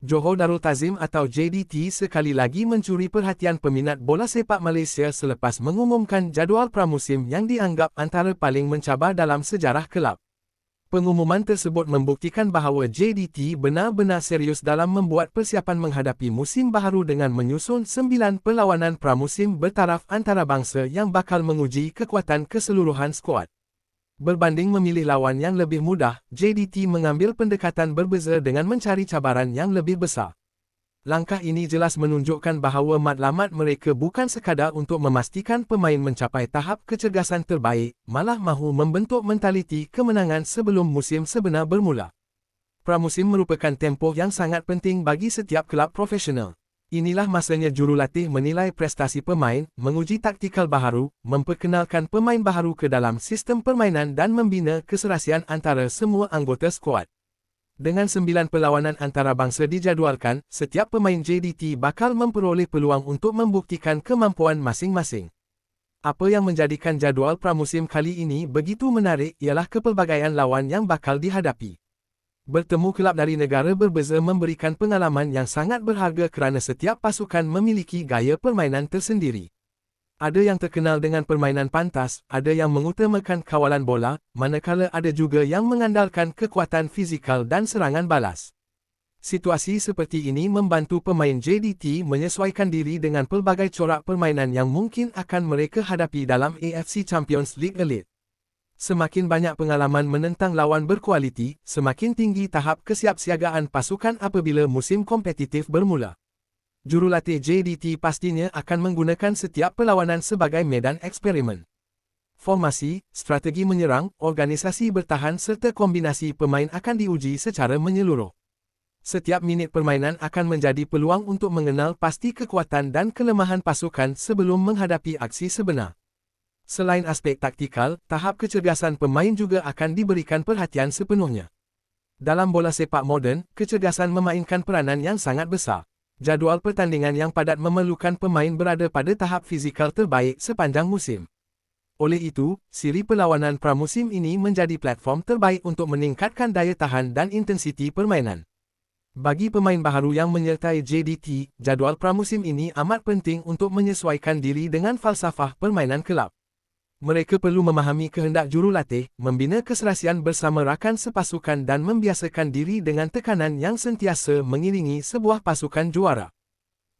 Johor Darul Ta'zim atau JDT sekali lagi mencuri perhatian peminat bola sepak Malaysia selepas mengumumkan jadual pramusim yang dianggap antara paling mencabar dalam sejarah kelab. Pengumuman tersebut membuktikan bahawa JDT benar-benar serius dalam membuat persiapan menghadapi musim baharu dengan menyusun 9 perlawanan pramusim bertaraf antarabangsa yang bakal menguji kekuatan keseluruhan skuad. Berbanding memilih lawan yang lebih mudah, JDT mengambil pendekatan berbeza dengan mencari cabaran yang lebih besar. Langkah ini jelas menunjukkan bahawa matlamat mereka bukan sekadar untuk memastikan pemain mencapai tahap kecergasan terbaik, malah mahu membentuk mentaliti kemenangan sebelum musim sebenar bermula. Pramusim merupakan tempoh yang sangat penting bagi setiap kelab profesional. Inilah masanya jurulatih menilai prestasi pemain, menguji taktikal baharu, memperkenalkan pemain baharu ke dalam sistem permainan dan membina keserasian antara semua anggota skuad. Dengan 9 perlawanan antarabangsa dijadualkan, setiap pemain JDT bakal memperoleh peluang untuk membuktikan kemampuan masing-masing. Apa yang menjadikan jadual pramusim kali ini begitu menarik ialah kepelbagaian lawan yang bakal dihadapi. Bertemu kelab dari negara berbeza memberikan pengalaman yang sangat berharga kerana setiap pasukan memiliki gaya permainan tersendiri. Ada yang terkenal dengan permainan pantas, ada yang mengutamakan kawalan bola, manakala ada juga yang mengandalkan kekuatan fizikal dan serangan balas. Situasi seperti ini membantu pemain JDT menyesuaikan diri dengan pelbagai corak permainan yang mungkin akan mereka hadapi dalam AFC Champions League Elite. Semakin banyak pengalaman menentang lawan berkualiti, semakin tinggi tahap kesiapsiagaan pasukan apabila musim kompetitif bermula. Jurulatih JDT pastinya akan menggunakan setiap perlawanan sebagai medan eksperimen. Formasi, strategi menyerang, organisasi bertahan serta kombinasi pemain akan diuji secara menyeluruh. Setiap minit permainan akan menjadi peluang untuk mengenal pasti kekuatan dan kelemahan pasukan sebelum menghadapi aksi sebenar. Selain aspek taktikal, tahap kecergasan pemain juga akan diberikan perhatian sepenuhnya. Dalam bola sepak moden, kecergasan memainkan peranan yang sangat besar. Jadual pertandingan yang padat memerlukan pemain berada pada tahap fizikal terbaik sepanjang musim. Oleh itu, siri perlawanan pramusim ini menjadi platform terbaik untuk meningkatkan daya tahan dan intensiti permainan. Bagi pemain baharu yang menyertai JDT, jadual pramusim ini amat penting untuk menyesuaikan diri dengan falsafah permainan kelab. Mereka perlu memahami kehendak jurulatih, membina keserasian bersama rakan sepasukan dan membiasakan diri dengan tekanan yang sentiasa mengiringi sebuah pasukan juara.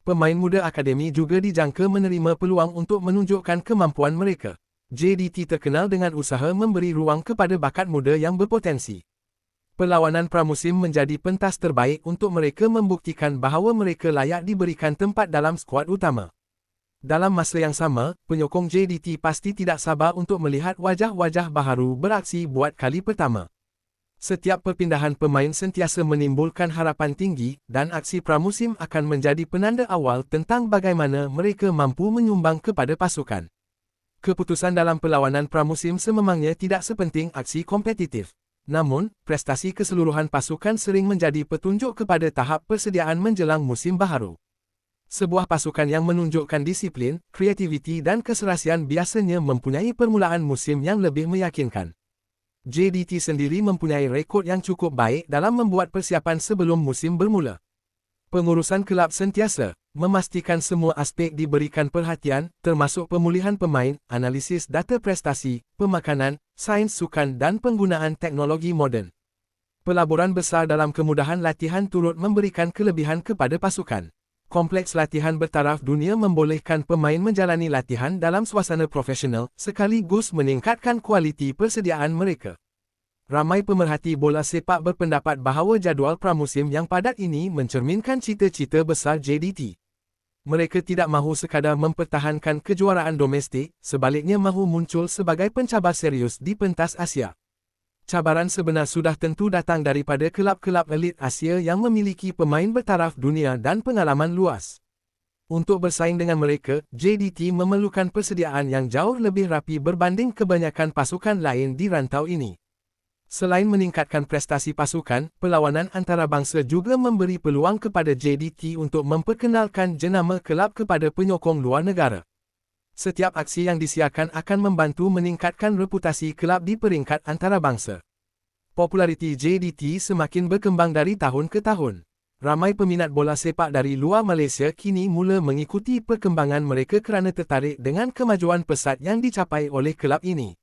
Pemain muda akademi juga dijangka menerima peluang untuk menunjukkan kemampuan mereka. JDT terkenal dengan usaha memberi ruang kepada bakat muda yang berpotensi. Perlawanan pramusim menjadi pentas terbaik untuk mereka membuktikan bahawa mereka layak diberikan tempat dalam skuad utama. Dalam masa yang sama, penyokong JDT pasti tidak sabar untuk melihat wajah-wajah baharu beraksi buat kali pertama. Setiap perpindahan pemain sentiasa menimbulkan harapan tinggi, dan aksi pramusim akan menjadi penanda awal tentang bagaimana mereka mampu menyumbang kepada pasukan. Keputusan dalam perlawanan pramusim sememangnya tidak sepenting aksi kompetitif. Namun, prestasi keseluruhan pasukan sering menjadi petunjuk kepada tahap persediaan menjelang musim baharu. Sebuah pasukan yang menunjukkan disiplin, kreativiti dan keserasian biasanya mempunyai permulaan musim yang lebih meyakinkan. JDT sendiri mempunyai rekod yang cukup baik dalam membuat persiapan sebelum musim bermula. Pengurusan kelab sentiasa memastikan semua aspek diberikan perhatian, termasuk pemulihan pemain, analisis data prestasi, pemakanan, sains sukan dan penggunaan teknologi moden. Pelaburan besar dalam kemudahan latihan turut memberikan kelebihan kepada pasukan. Kompleks latihan bertaraf dunia membolehkan pemain menjalani latihan dalam suasana profesional, sekaligus meningkatkan kualiti persediaan mereka. Ramai pemerhati bola sepak berpendapat bahawa jadual pramusim yang padat ini mencerminkan cita-cita besar JDT. Mereka tidak mahu sekadar mempertahankan kejuaraan domestik, sebaliknya mahu muncul sebagai pencabar serius di pentas Asia. Cabaran sebenar sudah tentu datang daripada kelab-kelab elit Asia yang memiliki pemain bertaraf dunia dan pengalaman luas. Untuk bersaing dengan mereka, JDT memerlukan persediaan yang jauh lebih rapi berbanding kebanyakan pasukan lain di rantau ini. Selain meningkatkan prestasi pasukan, perlawanan antarabangsa juga memberi peluang kepada JDT untuk memperkenalkan jenama kelab kepada penyokong luar negara. Setiap aksi yang disiarkan akan membantu meningkatkan reputasi kelab di peringkat antarabangsa. Populariti JDT semakin berkembang dari tahun ke tahun. Ramai peminat bola sepak dari luar Malaysia kini mula mengikuti perkembangan mereka kerana tertarik dengan kemajuan pesat yang dicapai oleh kelab ini.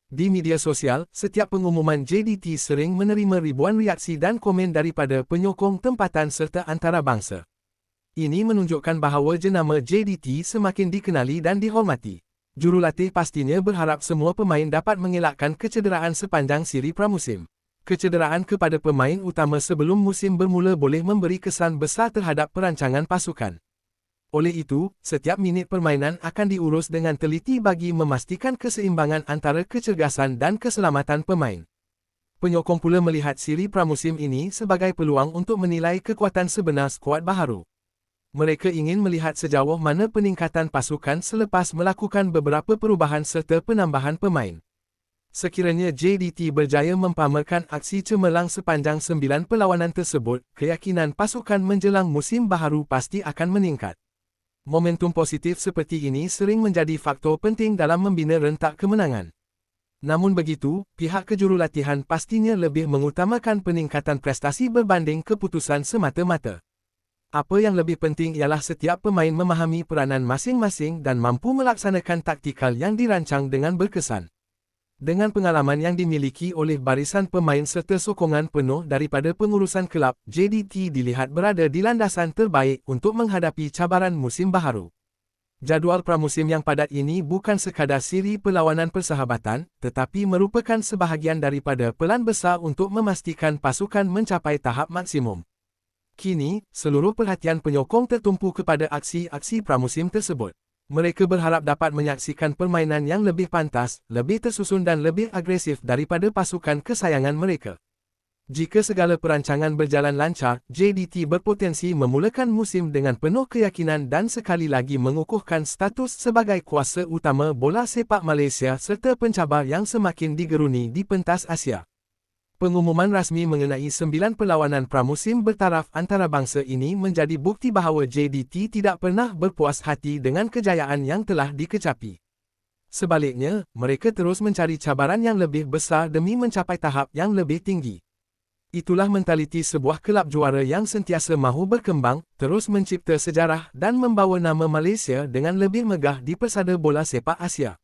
Di media sosial, setiap pengumuman JDT sering menerima ribuan reaksi dan komen daripada penyokong tempatan serta antarabangsa. Ini menunjukkan bahawa jenama JDT semakin dikenali dan dihormati. Jurulatih pastinya berharap semua pemain dapat mengelakkan kecederaan sepanjang siri pramusim. Kecederaan kepada pemain utama sebelum musim bermula boleh memberi kesan besar terhadap perancangan pasukan. Oleh itu, setiap minit permainan akan diurus dengan teliti bagi memastikan keseimbangan antara kecergasan dan keselamatan pemain. Penyokong pula melihat siri pramusim ini sebagai peluang untuk menilai kekuatan sebenar skuad baharu. Mereka ingin melihat sejauh mana peningkatan pasukan selepas melakukan beberapa perubahan serta penambahan pemain. Sekiranya JDT berjaya mempamerkan aksi cemerlang sepanjang 9 perlawanan tersebut, keyakinan pasukan menjelang musim baharu pasti akan meningkat. Momentum positif seperti ini sering menjadi faktor penting dalam membina rentak kemenangan. Namun begitu, pihak kejurulatihan pastinya lebih mengutamakan peningkatan prestasi berbanding keputusan semata-mata. Apa yang lebih penting ialah setiap pemain memahami peranan masing-masing dan mampu melaksanakan taktikal yang dirancang dengan berkesan. Dengan pengalaman yang dimiliki oleh barisan pemain serta sokongan penuh daripada pengurusan kelab, JDT dilihat berada di landasan terbaik untuk menghadapi cabaran musim baharu. Jadual pramusim yang padat ini bukan sekadar siri perlawanan persahabatan, tetapi merupakan sebahagian daripada pelan besar untuk memastikan pasukan mencapai tahap maksimum. Kini, seluruh perhatian penyokong tertumpu kepada aksi-aksi pramusim tersebut. Mereka berharap dapat menyaksikan permainan yang lebih pantas, lebih tersusun dan lebih agresif daripada pasukan kesayangan mereka. Jika segala perancangan berjalan lancar, JDT berpotensi memulakan musim dengan penuh keyakinan dan sekali lagi mengukuhkan status sebagai kuasa utama bola sepak Malaysia serta pencabar yang semakin digeruni di pentas Asia. Pengumuman rasmi mengenai 9 perlawanan pramusim bertaraf antarabangsa ini menjadi bukti bahawa JDT tidak pernah berpuas hati dengan kejayaan yang telah dikecapi. Sebaliknya, mereka terus mencari cabaran yang lebih besar demi mencapai tahap yang lebih tinggi. Itulah mentaliti sebuah kelab juara yang sentiasa mahu berkembang, terus mencipta sejarah dan membawa nama Malaysia dengan lebih megah di persada bola sepak Asia.